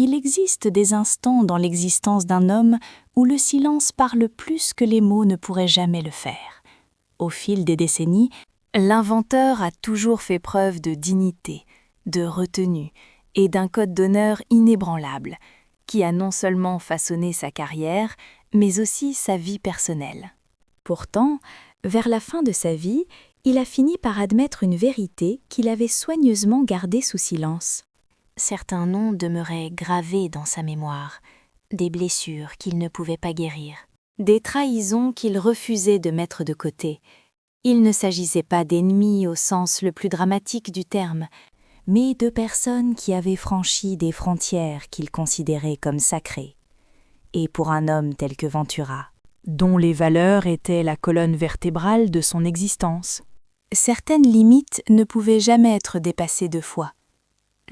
Il existe des instants dans l'existence d'un homme où le silence parle plus que les mots ne pourraient jamais le faire. Au fil des décennies, l'inventeur a toujours fait preuve de dignité, de retenue et d'un code d'honneur inébranlable, qui a non seulement façonné sa carrière, mais aussi sa vie personnelle. Pourtant, vers la fin de sa vie, il a fini par admettre une vérité qu'il avait soigneusement gardée sous silence. Certains noms demeuraient gravés dans sa mémoire, des blessures qu'il ne pouvait pas guérir, des trahisons qu'il refusait de mettre de côté. Il ne s'agissait pas d'ennemis au sens le plus dramatique du terme, mais de personnes qui avaient franchi des frontières qu'il considérait comme sacrées. Et pour un homme tel que Ventura, dont les valeurs étaient la colonne vertébrale de son existence, certaines limites ne pouvaient jamais être dépassées 2 fois.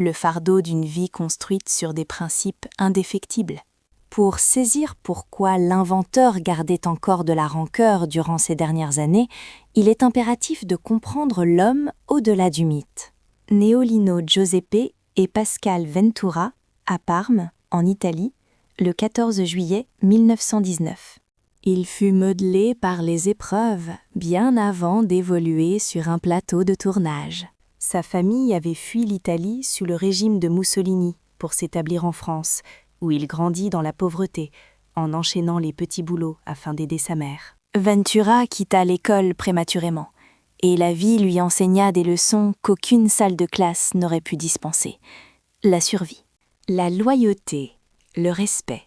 Le fardeau d'une vie construite sur des principes indéfectibles. Pour saisir pourquoi l'inventeur gardait encore de la rancœur durant ces dernières années, il est impératif de comprendre l'homme au-delà du mythe. Né Lino Giuseppe et Pascal Ventura, à Parme, en Italie, le 14 juillet 1919. Il fut modelé par les épreuves bien avant d'évoluer sur un plateau de tournage. Sa famille avait fui l'Italie sous le régime de Mussolini pour s'établir en France, où il grandit dans la pauvreté, en enchaînant les petits boulots afin d'aider sa mère. Ventura quitta l'école prématurément, et la vie lui enseigna des leçons qu'aucune salle de classe n'aurait pu dispenser. La survie, la loyauté, le respect,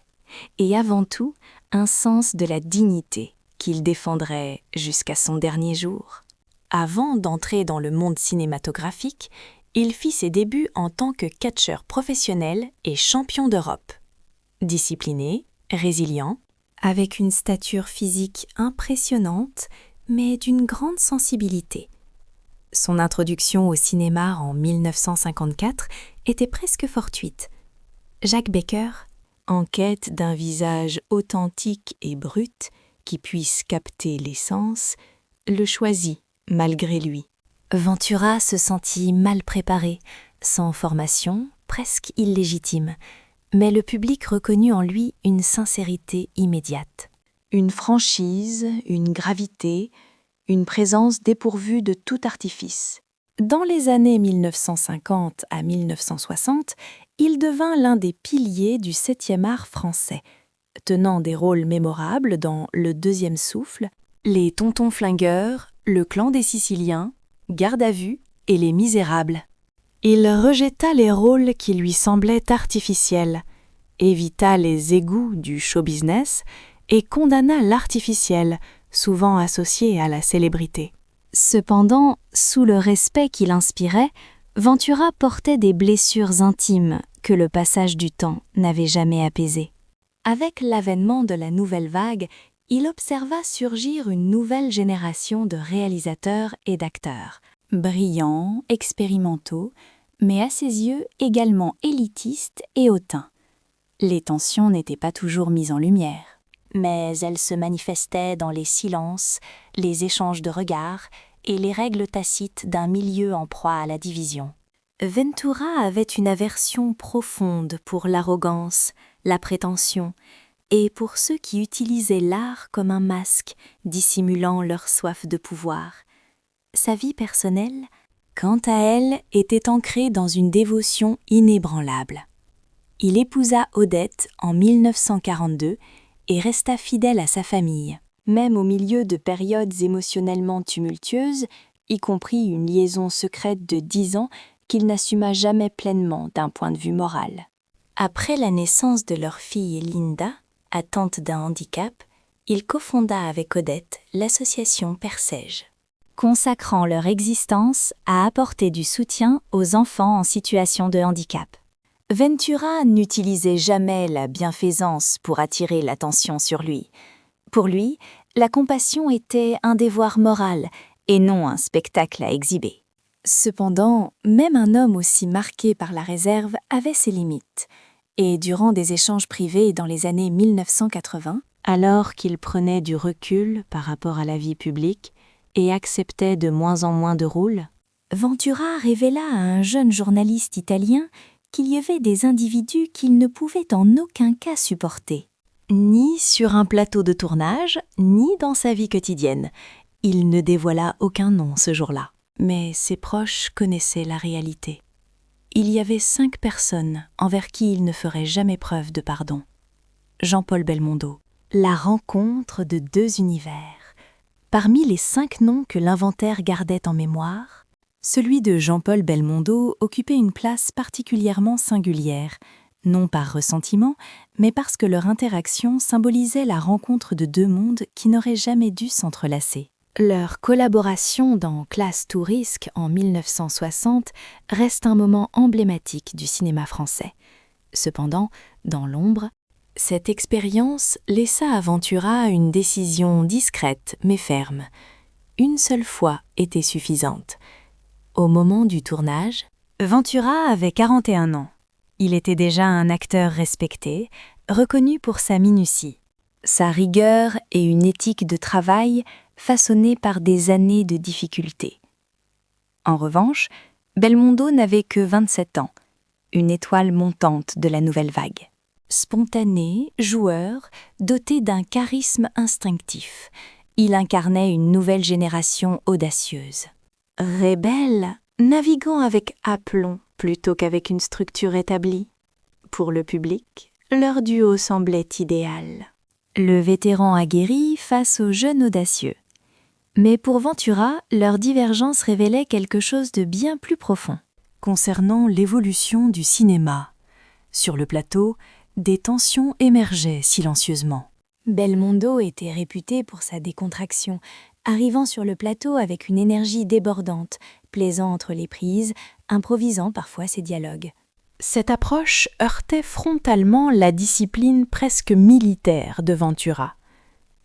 et avant tout, un sens de la dignité qu'il défendrait jusqu'à son dernier jour. Avant d'entrer dans le monde cinématographique, il fit ses débuts en tant que catcheur professionnel et champion d'Europe. Discipliné, résilient, avec une stature physique impressionnante, mais d'une grande sensibilité. Son introduction au cinéma en 1954 était presque fortuite. Jacques Becker, en quête d'un visage authentique et brut qui puisse capter l'essence, le choisit malgré lui. Ventura se sentit mal préparé, sans formation, presque illégitime, mais le public reconnut en lui une sincérité immédiate. Une franchise, une gravité, une présence dépourvue de tout artifice. Dans les années 1950 à 1960, il devint l'un des piliers du 7e art français, tenant des rôles mémorables dans Le Deuxième Souffle, Les Tontons Flingueurs, Le Clan des Siciliens, Garde à vue et Les Misérables. Il rejeta les rôles qui lui semblaient artificiels, évita les égouts du show-business et condamna l'artificiel, souvent associé à la célébrité. Cependant, sous le respect qu'il inspirait, Ventura portait des blessures intimes que le passage du temps n'avait jamais apaisées. Avec l'avènement de la nouvelle vague, il observa surgir une nouvelle génération de réalisateurs et d'acteurs, brillants, expérimentaux, mais à ses yeux également élitistes et hautains. Les tensions n'étaient pas toujours mises en lumière, mais elles se manifestaient dans les silences, les échanges de regards et les règles tacites d'un milieu en proie à la division. Ventura avait une aversion profonde pour l'arrogance, la prétention, et pour ceux qui utilisaient l'art comme un masque dissimulant leur soif de pouvoir. Sa vie personnelle, quant à elle, était ancrée dans une dévotion inébranlable. Il épousa Odette en 1942 et resta fidèle à sa famille, même au milieu de périodes émotionnellement tumultueuses, y compris une liaison secrète de 10 ans qu'il n'assuma jamais pleinement d'un point de vue moral. Après la naissance de leur fille Linda, atteinte d'un handicap, il cofonda avec Odette l'association Persège, consacrant leur existence à apporter du soutien aux enfants en situation de handicap. Ventura n'utilisait jamais la bienfaisance pour attirer l'attention sur lui. Pour lui, la compassion était un devoir moral et non un spectacle à exhiber. Cependant, même un homme aussi marqué par la réserve avait ses limites. Et durant des échanges privés dans les années 1980, alors qu'il prenait du recul par rapport à la vie publique et acceptait de moins en moins de rôles, Ventura révéla à un jeune journaliste italien qu'il y avait des individus qu'il ne pouvait en aucun cas supporter. Ni sur un plateau de tournage, ni dans sa vie quotidienne. Il ne dévoila aucun nom ce jour-là. Mais ses proches connaissaient la réalité. Il y avait 5 personnes envers qui il ne ferait jamais preuve de pardon. Jean-Paul Belmondo. La rencontre de 2 univers. Parmi les 5 noms que l'inventaire gardait en mémoire, celui de Jean-Paul Belmondo occupait une place particulièrement singulière, non par ressentiment, mais parce que leur interaction symbolisait la rencontre de 2 mondes qui n'auraient jamais dû s'entrelacer. Leur collaboration dans Classe to Risque en 1960 reste un moment emblématique du cinéma français. Cependant, dans l'ombre, cette expérience laissa à Ventura une décision discrète mais ferme. Une seule fois était suffisante. Au moment du tournage, Ventura avait 41 ans. Il était déjà un acteur respecté, reconnu pour sa minutie, sa rigueur et une éthique de travail façonnée par des années de difficultés. En revanche, Belmondo n'avait que 27 ans, une étoile montante de la nouvelle vague. Spontané, joueur, doté d'un charisme instinctif, il incarnait une nouvelle génération audacieuse. Rebelle, naviguant avec aplomb plutôt qu'avec une structure établie. Pour le public, leur duo semblait idéal. Le vétéran aguerri face au jeune audacieux. Mais pour Ventura, leur divergence révélait quelque chose de bien plus profond. Concernant l'évolution du cinéma, sur le plateau, des tensions émergeaient silencieusement. Belmondo était réputé pour sa décontraction, arrivant sur le plateau avec une énergie débordante, plaisant entre les prises, improvisant parfois ses dialogues. Cette approche heurtait frontalement la discipline presque militaire de Ventura.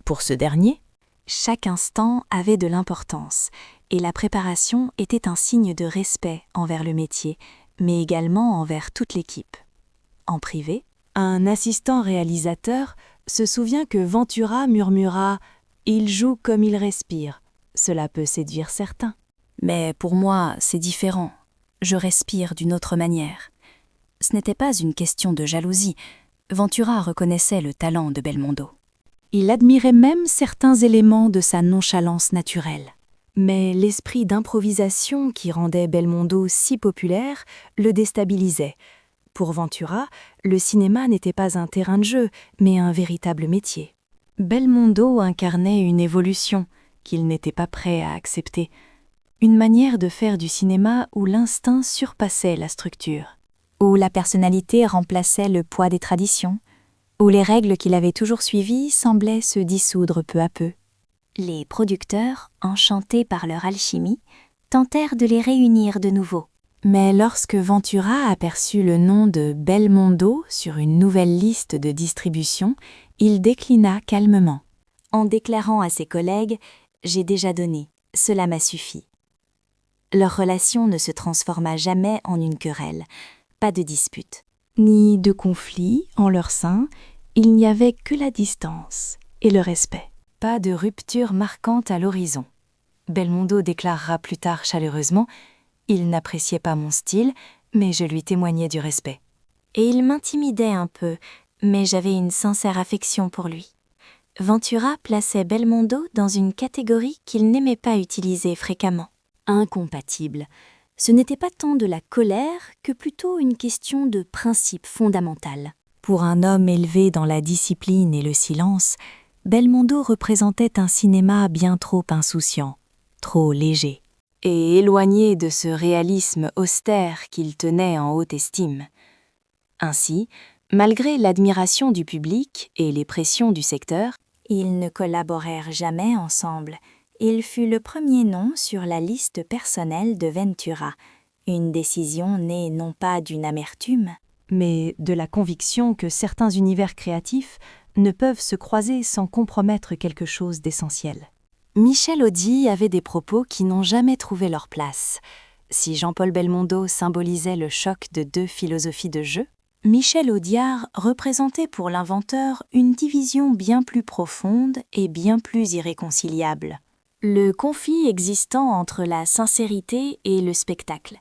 Pour ce dernier, chaque instant avait de l'importance, et la préparation était un signe de respect envers le métier, mais également envers toute l'équipe. En privé, un assistant réalisateur se souvient que Ventura murmura « Il joue comme il respire ». Cela peut séduire certains. Mais pour moi, c'est différent. Je respire d'une autre manière. Ce n'était pas une question de jalousie. Ventura reconnaissait le talent de Belmondo. Il admirait même certains éléments de sa nonchalance naturelle. Mais l'esprit d'improvisation qui rendait Belmondo si populaire le déstabilisait. Pour Ventura, le cinéma n'était pas un terrain de jeu, mais un véritable métier. Belmondo incarnait une évolution qu'il n'était pas prêt à accepter. Une manière de faire du cinéma où l'instinct surpassait la structure. Où la personnalité remplaçait le poids des traditions. Où les règles qu'il avait toujours suivies semblaient se dissoudre peu à peu. Les producteurs, enchantés par leur alchimie, tentèrent de les réunir de nouveau. Mais lorsque Ventura aperçut le nom de Belmondo sur une nouvelle liste de distribution, il déclina calmement. En déclarant à ses collègues « J'ai déjà donné, cela m'a suffi ». Leur relation ne se transforma jamais en une querelle, pas de dispute. Ni de conflit en leur sein, il n'y avait que la distance et le respect. Pas de rupture marquante à l'horizon. Belmondo déclarera plus tard chaleureusement « Il n'appréciait pas mon style, mais je lui témoignais du respect. Et il m'intimidait un peu, mais j'avais une sincère affection pour lui. » Ventura plaçait Belmondo dans une catégorie qu'il n'aimait pas utiliser fréquemment. Incompatible. Ce n'était pas tant de la colère que plutôt une question de principe fondamental. Pour un homme élevé dans la discipline et le silence, Belmondo représentait un cinéma bien trop insouciant, trop léger, et éloigné de ce réalisme austère qu'il tenait en haute estime. Ainsi, malgré l'admiration du public et les pressions du secteur, ils ne collaborèrent jamais ensemble. Il fut le premier nom sur la liste personnelle de Ventura, une décision née non pas d'une amertume, mais de la conviction que certains univers créatifs ne peuvent se croiser sans compromettre quelque chose d'essentiel. Michel Audiard avait des propos qui n'ont jamais trouvé leur place. Si Jean-Paul Belmondo symbolisait le choc de 2 philosophies de jeu, Michel Audiard représentait pour l'inventeur une division bien plus profonde et bien plus irréconciliable. Le conflit existant entre la sincérité et le spectacle.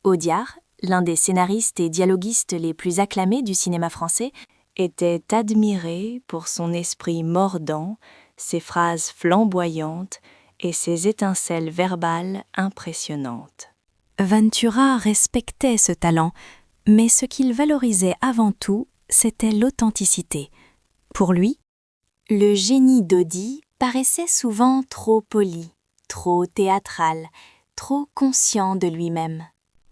Audiard, l'un des scénaristes et dialoguistes les plus acclamés du cinéma français, était admiré pour son esprit mordant, ses phrases flamboyantes et ses étincelles verbales impressionnantes. Ventura respectait ce talent, mais ce qu'il valorisait avant tout, c'était l'authenticité. Pour lui, le génie d'Audy paraissait souvent trop poli, trop théâtral, trop conscient de lui-même.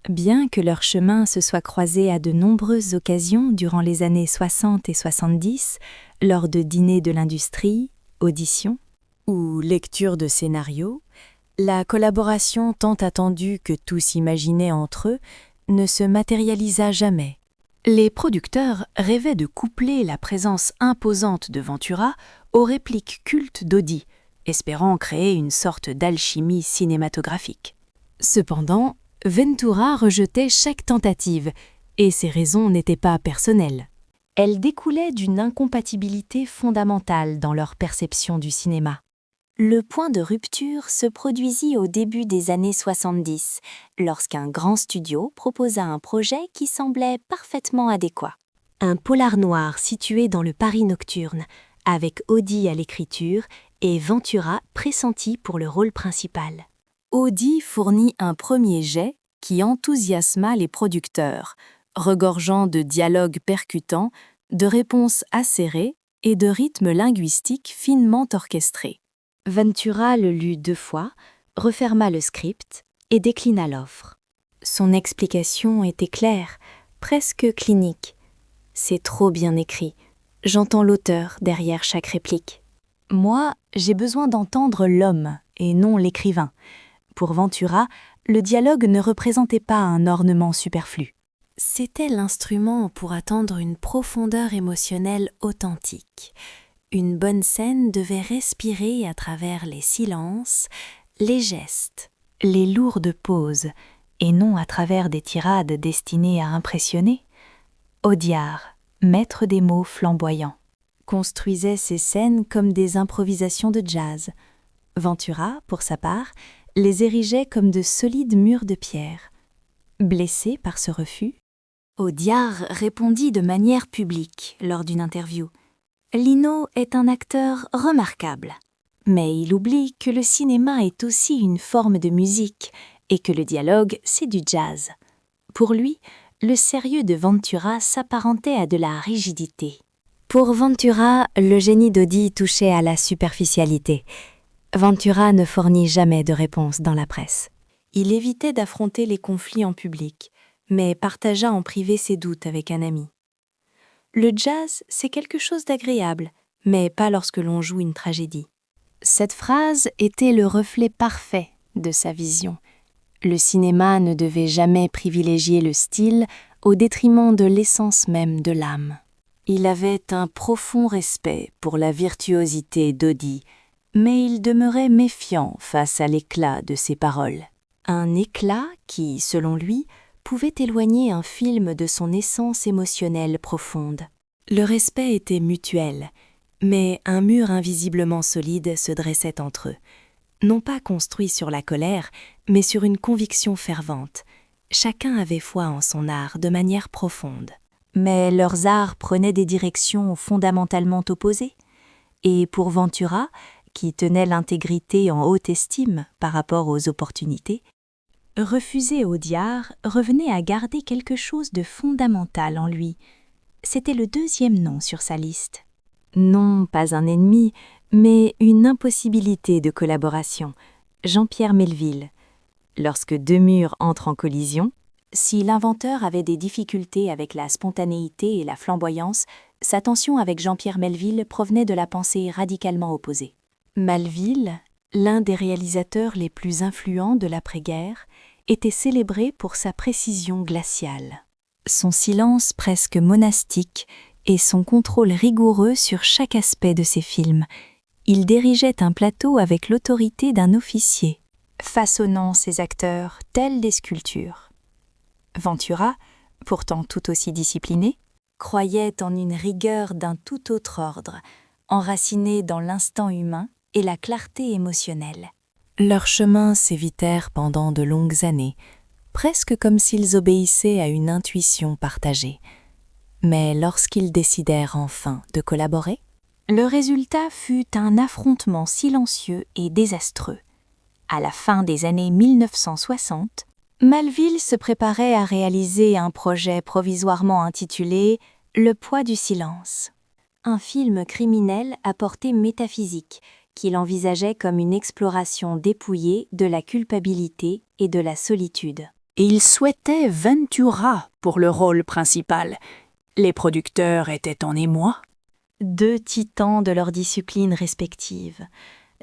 Bien que leur chemin se soit croisé à de nombreuses occasions durant les années 60 et 70, lors de dîners de l'industrie, auditions ou lecture de scénarios, la collaboration tant attendue que tous imaginaient entre eux ne se matérialisa jamais. Les producteurs rêvaient de coupler la présence imposante de Ventura aux répliques cultes d'Audy, espérant créer une sorte d'alchimie cinématographique. Cependant, Ventura rejetait chaque tentative, et ses raisons n'étaient pas personnelles. Elles découlaient d'une incompatibilité fondamentale dans leur perception du cinéma. Le point de rupture se produisit au début des années 70, lorsqu'un grand studio proposa un projet qui semblait parfaitement adéquat. Un polar noir situé dans le Paris nocturne, avec Audy à l'écriture et Ventura pressenti pour le rôle principal. Audy fournit un premier jet qui enthousiasma les producteurs, regorgeant de dialogues percutants, de réponses acérées et de rythmes linguistiques finement orchestrés. Ventura le lut 2 fois, referma le script et déclina l'offre. Son explication était claire, presque clinique. « C'est trop bien écrit. J'entends l'auteur derrière chaque réplique. Moi, j'ai besoin d'entendre l'homme et non l'écrivain. » Pour Ventura, le dialogue ne représentait pas un ornement superflu. C'était l'instrument pour atteindre une profondeur émotionnelle authentique. Une bonne scène devait respirer à travers les silences, les gestes, les lourdes pauses, et non à travers des tirades destinées à impressionner. Audiard, maître des mots flamboyants, construisait ces scènes comme des improvisations de jazz. Ventura, pour sa part, les érigeait comme de solides murs de pierre. Blessé par ce refus, Audiard répondit de manière publique lors d'une interview. Lino est un acteur remarquable, mais il oublie que le cinéma est aussi une forme de musique et que le dialogue, c'est du jazz. Pour lui, le sérieux de Ventura s'apparentait à de la rigidité. Pour Ventura, le génie d'Audy touchait à la superficialité. Ventura ne fournit jamais de réponse dans la presse. Il évitait d'affronter les conflits en public, mais partagea en privé ses doutes avec un ami. Le jazz, c'est quelque chose d'agréable, mais pas lorsque l'on joue une tragédie. Cette phrase était le reflet parfait de sa vision. Le cinéma ne devait jamais privilégier le style au détriment de l'essence même de l'âme. Il avait un profond respect pour la virtuosité d'Audy, mais il demeurait méfiant face à l'éclat de ses paroles. Un éclat qui, selon lui, pouvait éloigner un film de son essence émotionnelle profonde. Le respect était mutuel, mais un mur invisiblement solide se dressait entre eux, non pas construit sur la colère, mais sur une conviction fervente. Chacun avait foi en son art de manière profonde. Mais leurs arts prenaient des directions fondamentalement opposées, et pour Ventura, qui tenait l'intégrité en haute estime par rapport aux opportunités, refuser Audiard revenait à garder quelque chose de fondamental en lui. C'était le 2e nom sur sa liste. Non pas un ennemi, mais une impossibilité de collaboration, Jean-Pierre Melville. Lorsque 2 murs entrent en collision, si l'inventeur avait des difficultés avec la spontanéité et la flamboyance, sa tension avec Jean-Pierre Melville provenait de la pensée radicalement opposée. Melville, l'un des réalisateurs les plus influents de l'après-guerre, était célébré pour sa précision glaciale, son silence presque monastique et son contrôle rigoureux sur chaque aspect de ses films. Il dirigeait un plateau avec l'autorité d'un officier, façonnant ses acteurs tels des sculptures. Ventura, pourtant tout aussi discipliné, croyait en une rigueur d'un tout autre ordre, enracinée dans l'instant humain et la clarté émotionnelle. Leurs chemins s'évitèrent pendant de longues années. presque comme s'ils obéissaient à une intuition partagée. Mais lorsqu'ils décidèrent enfin de collaborer, le résultat fut un affrontement silencieux et désastreux. À la fin des années 1960, Melville se préparait à réaliser un projet provisoirement intitulé « Le poids du silence », un film criminel à portée métaphysique qu'il envisageait comme une exploration dépouillée de la culpabilité et de la solitude. Il souhaitait Ventura pour le rôle principal. Les producteurs étaient en émoi. Deux titans de leurs disciplines respectives,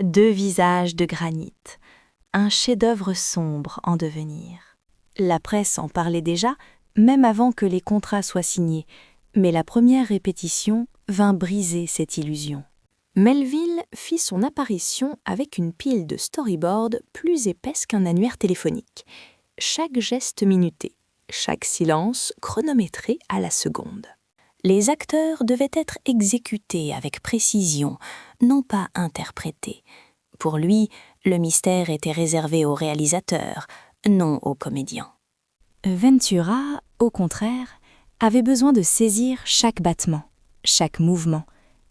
deux visages de granit, un chef-d'œuvre sombre en devenir. La presse en parlait déjà, même avant que les contrats soient signés, mais la première répétition vint briser cette illusion. Melville fit son apparition avec une pile de storyboards plus épaisse qu'un annuaire téléphonique. Chaque geste minuté, chaque silence chronométré à la seconde. Les acteurs devaient être exécutés avec précision, non pas interprétés. Pour lui, le mystère était réservé aux réalisateurs, non aux comédiens. Ventura, au contraire, avait besoin de saisir chaque battement, chaque mouvement,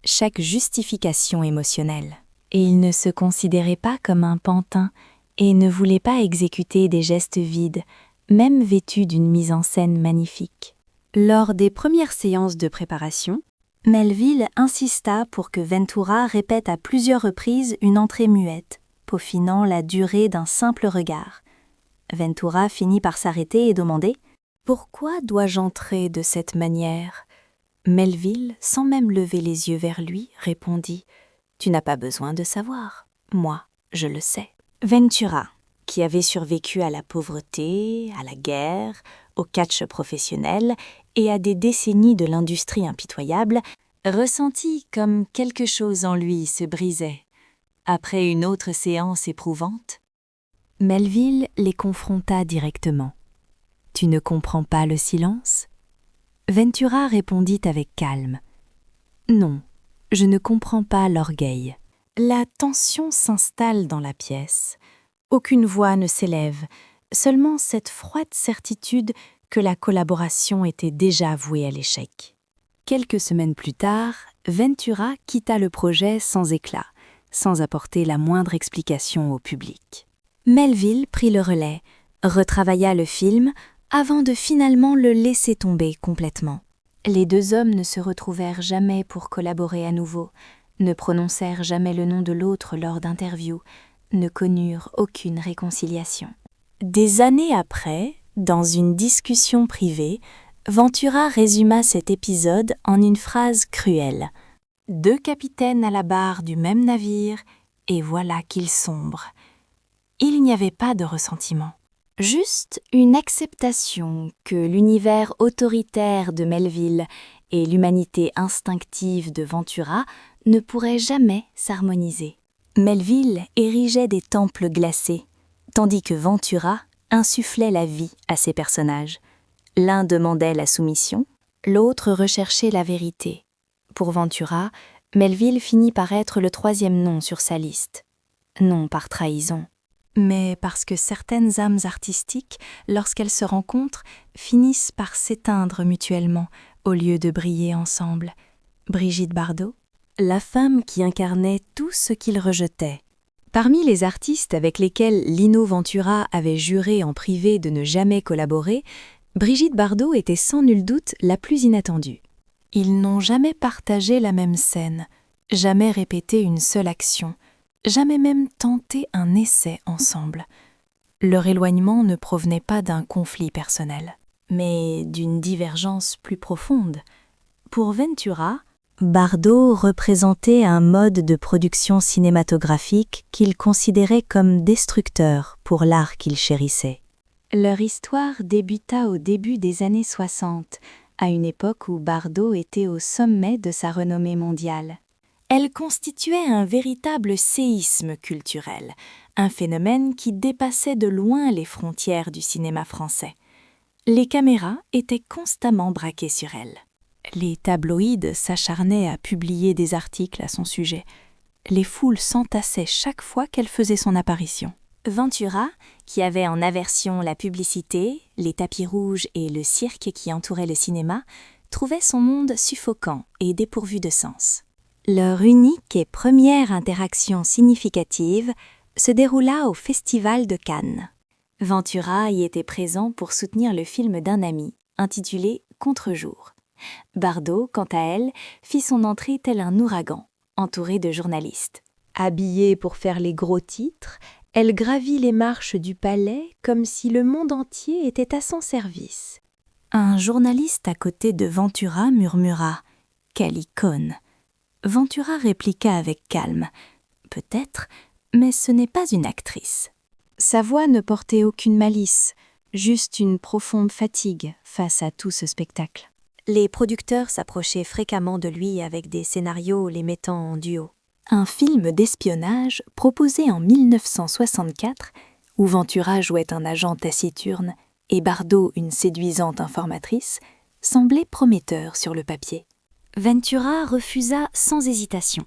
chaque justification émotionnelle. Et il ne se considérait pas comme un pantin et ne voulait pas exécuter des gestes vides, même vêtus d'une mise en scène magnifique. Lors des premières séances de préparation, Melville insista pour que Ventura répète à plusieurs reprises une entrée muette, peaufinant la durée d'un simple regard. Ventura finit par s'arrêter et demander « Pourquoi dois-je entrer de cette manière ?» Melville, sans même lever les yeux vers lui, répondit « Tu n'as pas besoin de savoir. Moi, je le sais. » Ventura, qui avait survécu à la pauvreté, à la guerre, au catch professionnel et à des décennies de l'industrie impitoyable, ressentit comme quelque chose en lui se brisait. Après une autre séance éprouvante, Melville les confronta directement. « Tu ne comprends pas le silence ?» Ventura répondit avec calme. « Non, je ne comprends pas l'orgueil. » La tension s'installe dans la pièce. Aucune voix ne s'élève, seulement cette froide certitude que la collaboration était déjà vouée à l'échec. Quelques semaines plus tard, Ventura quitta le projet sans éclat, sans apporter la moindre explication au public. Melville prit le relais, retravailla le film, avant de finalement le laisser tomber complètement. Les deux hommes ne se retrouvèrent jamais pour collaborer à nouveau, ne prononcèrent jamais le nom de l'autre lors d'interviews, ne connurent aucune réconciliation. Des années après, dans une discussion privée, Ventura résuma cet épisode en une phrase cruelle. « Deux capitaines à la barre du même navire, et voilà qu'ils sombrent. » Il n'y avait pas de ressentiment. Juste une acceptation que l'univers autoritaire de Melville et l'humanité instinctive de Ventura ne pourraient jamais s'harmoniser. Melville érigeait des temples glacés, tandis que Ventura insufflait la vie à ses personnages. L'un demandait la soumission, l'autre recherchait la vérité. Pour Ventura, Melville finit par être le troisième nom sur sa liste. Non par trahison, mais parce que certaines âmes artistiques, lorsqu'elles se rencontrent, finissent par s'éteindre mutuellement au lieu de briller ensemble. Brigitte Bardot, la femme qui incarnait tout ce qu'il rejetait. Parmi les artistes avec lesquels Lino Ventura avait juré en privé de ne jamais collaborer, Brigitte Bardot était sans nul doute la plus inattendue. Ils n'ont jamais partagé la même scène, jamais répété une seule action, jamais même tenté un essai ensemble. Leur éloignement ne provenait pas d'un conflit personnel, mais d'une divergence plus profonde. Pour Ventura, Bardot représentait un mode de production cinématographique qu'il considérait comme destructeur pour l'art qu'il chérissait. Leur histoire débuta au début des années 60, à une époque où Bardot était au sommet de sa renommée mondiale. Elle constituait un véritable séisme culturel, un phénomène qui dépassait de loin les frontières du cinéma français. Les caméras étaient constamment braquées sur elle. Les tabloïds s'acharnaient à publier des articles à son sujet. Les foules s'entassaient chaque fois qu'elle faisait son apparition. Ventura, qui avait en aversion la publicité, les tapis rouges et le cirque qui entouraient le cinéma, trouvait son monde suffocant et dépourvu de sens. Leur unique et première interaction significative se déroula au Festival de Cannes. Ventura y était présent pour soutenir le film d'un ami, intitulé Contre-jour. Bardot, quant à elle, fit son entrée tel un ouragan, entourée de journalistes. Habillée pour faire les gros titres, elle gravit les marches du palais comme si le monde entier était à son service. Un journaliste à côté de Ventura murmura « Quelle icône !» Ventura répliqua avec calme « Peut-être, mais ce n'est pas une actrice. » Sa voix ne portait aucune malice, juste une profonde fatigue face à tout ce spectacle. Les producteurs s'approchaient fréquemment de lui avec des scénarios les mettant en duo. Un film d'espionnage proposé en 1964, où Ventura jouait un agent taciturne et Bardot une séduisante informatrice, semblait prometteur sur le papier. Ventura refusa sans hésitation.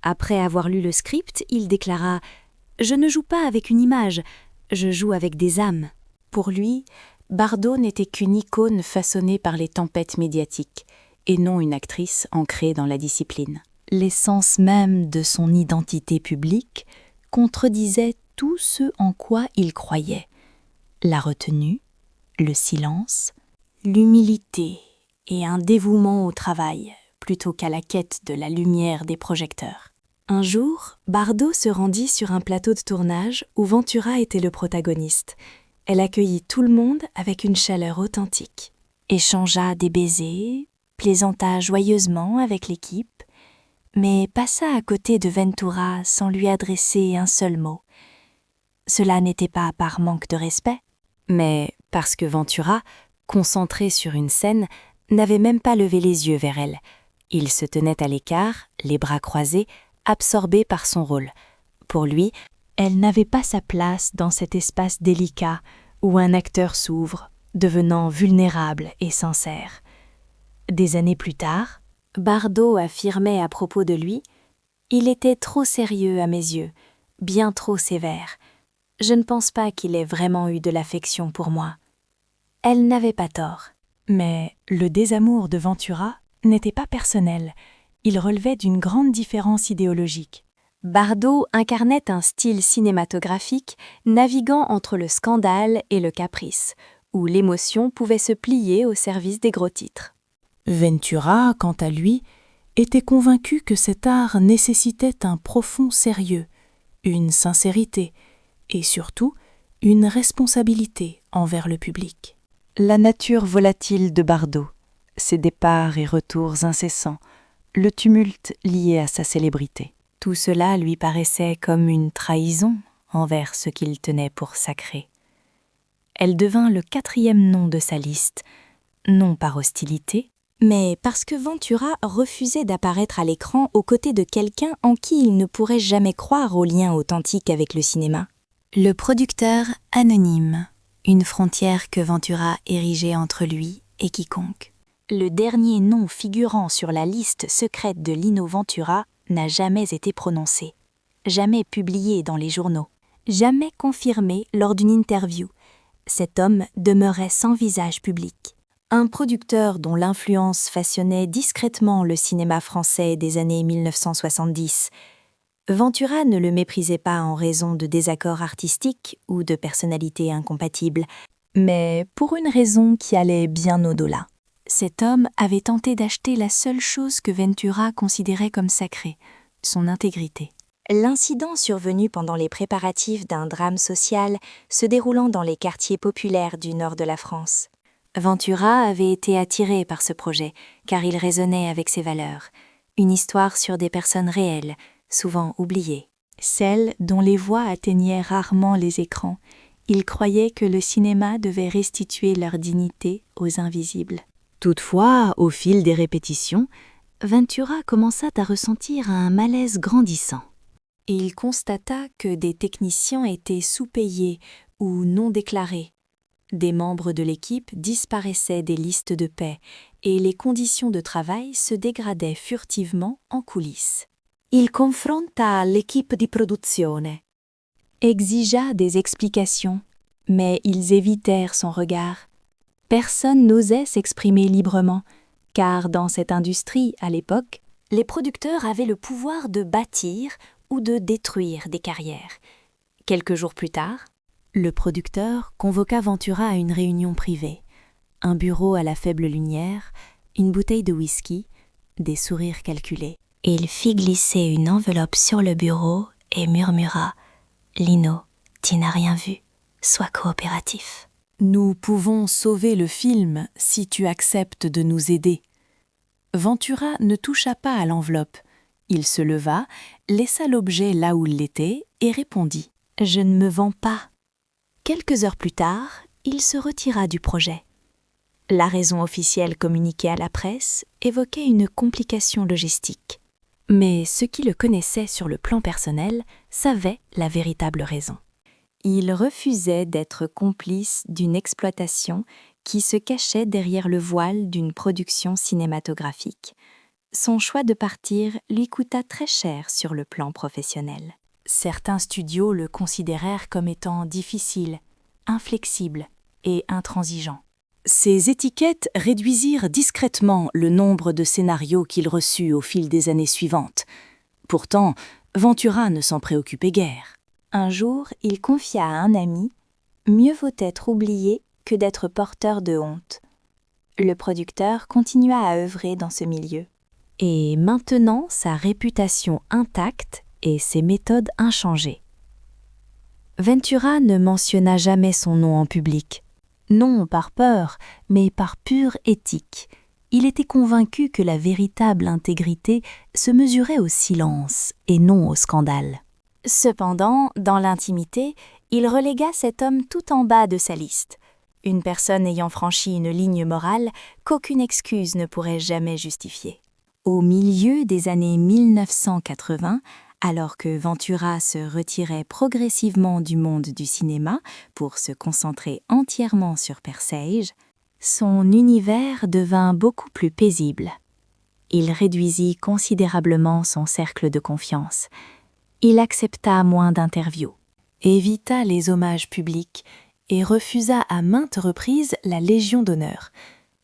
Après avoir lu le script, il déclara « Je ne joue pas avec une image, je joue avec des âmes ». Pour lui, Bardot n'était qu'une icône façonnée par les tempêtes médiatiques, et non une actrice ancrée dans la discipline. L'essence même de son identité publique contredisait tout ce en quoi il croyait. La retenue, le silence, l'humilité et un dévouement au travail, plutôt qu'à la quête de la lumière des projecteurs. Un jour, Bardot se rendit sur un plateau de tournage où Ventura était le protagoniste. Elle accueillit tout le monde avec une chaleur authentique, échangea des baisers, plaisanta joyeusement avec l'équipe, mais passa à côté de Ventura sans lui adresser un seul mot. Cela n'était pas par manque de respect, mais parce que Ventura, concentré sur une scène, n'avait même pas levé les yeux vers elle. Il se tenait à l'écart, les bras croisés, absorbé par son rôle. Pour lui, elle n'avait pas sa place dans cet espace délicat où un acteur s'ouvre, devenant vulnérable et sincère. Des années plus tard, Bardot affirmait à propos de lui « Il était trop sérieux à mes yeux, bien trop sévère. Je ne pense pas qu'il ait vraiment eu de l'affection pour moi. » Elle n'avait pas tort. Mais le désamour de Ventura n'était pas personnel, il relevait d'une grande différence idéologique. Bardot incarnait un style cinématographique naviguant entre le scandale et le caprice, où l'émotion pouvait se plier au service des gros titres. Ventura, quant à lui, était convaincu que cet art nécessitait un profond sérieux, une sincérité et surtout une responsabilité envers le public. La nature volatile de Bardot, ses départs et retours incessants, le tumulte lié à sa célébrité. Tout cela lui paraissait comme une trahison envers ce qu'il tenait pour sacré. Elle devint le 4e nom de sa liste, non par hostilité, mais parce que Ventura refusait d'apparaître à l'écran aux côtés de quelqu'un en qui il ne pourrait jamais croire au lien authentique avec le cinéma. Le producteur anonyme, une frontière que Ventura érigeait entre lui et quiconque. Le dernier nom figurant sur la liste secrète de Lino Ventura n'a jamais été prononcé, jamais publié dans les journaux, jamais confirmé lors d'une interview. Cet homme demeurait sans visage public. Un producteur dont l'influence façonnait discrètement le cinéma français des années 1970. Ventura ne le méprisait pas en raison de désaccords artistiques ou de personnalités incompatibles, mais pour une raison qui allait bien au-delà. Cet homme avait tenté d'acheter la seule chose que Ventura considérait comme sacrée, son intégrité. L'incident survenu pendant les préparatifs d'un drame social se déroulant dans les quartiers populaires du nord de la France. Ventura avait été attiré par ce projet, car il résonnait avec ses valeurs. Une histoire sur des personnes réelles, souvent oubliées. Celles dont les voix atteignaient rarement les écrans. Il croyait que le cinéma devait restituer leur dignité aux invisibles. Toutefois, au fil des répétitions, Ventura commença à ressentir un malaise grandissant. Et il constata que des techniciens étaient sous-payés ou non déclarés. Des membres de l'équipe disparaissaient des listes de paie et les conditions de travail se dégradaient furtivement en coulisses. Il confronta l'équipe di produzione. exigea des explications, mais ils évitèrent son regard. Personne n'osait s'exprimer librement, car dans cette industrie, à l'époque, les producteurs avaient le pouvoir de bâtir ou de détruire des carrières. Quelques jours plus tard, le producteur convoqua Ventura à une réunion privée. Un bureau à la faible lumière, une bouteille de whisky, des sourires calculés. Il fit glisser une enveloppe sur le bureau et murmura « Lino, tu n'as rien vu, sois coopératif. » Nous pouvons sauver le film si tu acceptes de nous aider. Ventura ne toucha pas à l'enveloppe. Il se leva, laissa l'objet là où il l'était et répondit « Je ne me vends pas. » Quelques heures plus tard, il se retira du projet. La raison officielle communiquée à la presse évoquait une complication logistique. Mais ceux qui le connaissaient sur le plan personnel savaient la véritable raison. Il refusait d'être complice d'une exploitation qui se cachait derrière le voile d'une production cinématographique. Son choix de partir lui coûta très cher sur le plan professionnel. Certains studios le considérèrent comme étant difficile, inflexible et intransigeant. Ces étiquettes réduisirent discrètement le nombre de scénarios qu'il reçut au fil des années suivantes. Pourtant, Ventura ne s'en préoccupait guère. Un jour, il confia à un ami « Mieux vaut être oublié que d'être porteur de honte ». Le producteur continua à œuvrer dans ce milieu. Et maintenant sa réputation intacte et ses méthodes inchangées. Ventura ne mentionna jamais son nom en public. Non par peur, mais par pure éthique. Il était convaincu que la véritable intégrité se mesurait au silence et non au scandale. Cependant, dans l'intimité, il relégua cet homme tout en bas de sa liste. Une personne ayant franchi une ligne morale qu'aucune excuse ne pourrait jamais justifier. Au milieu des années 1980, alors que Ventura se retirait progressivement du monde du cinéma pour se concentrer entièrement sur Persège, son univers devint beaucoup plus paisible. Il réduisit considérablement son cercle de confiance. Il accepta moins d'interviews, évita les hommages publics et refusa à maintes reprises la Légion d'honneur,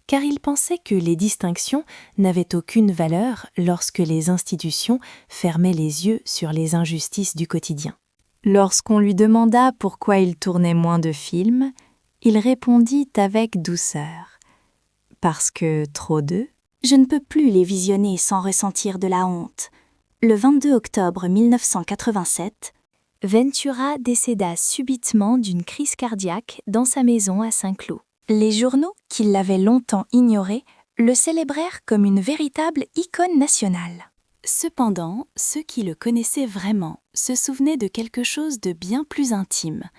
car il pensait que les distinctions n'avaient aucune valeur lorsque les institutions fermaient les yeux sur les injustices du quotidien. Lorsqu'on lui demanda pourquoi il tournait moins de films, il répondit avec douceur « Parce que trop d'eux, je ne peux plus les visionner sans ressentir de la honte. » Le 22 octobre 1987, Ventura décéda subitement d'une crise cardiaque dans sa maison à Saint-Cloud. Les journaux, qui l'avaient longtemps ignoré, le célébrèrent comme une véritable icône nationale. Cependant, ceux qui le connaissaient vraiment se souvenaient de quelque chose de bien plus intime.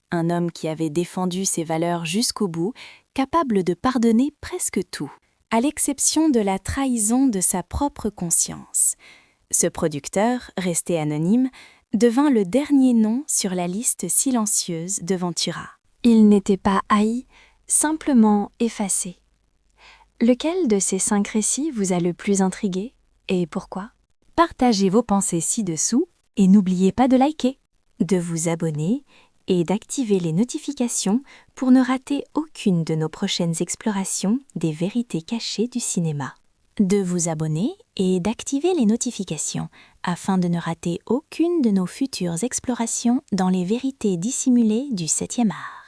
Un homme qui avait défendu ses valeurs jusqu'au bout, capable de pardonner presque tout, à l'exception de la trahison de sa propre conscience. Ce producteur, resté anonyme, devint le dernier nom sur la liste silencieuse de Ventura. Il n'était pas haï, simplement effacé. Lequel de ces 5 récits vous a le plus intrigué et pourquoi? Partagez vos pensées ci-dessous et n'oubliez pas de liker, de vous abonner et d'activer les notifications pour ne rater aucune de nos prochaines explorations des vérités cachées du cinéma. De vous abonner et d'activer les notifications afin de ne rater aucune de nos futures explorations dans les vérités dissimulées du 7e art.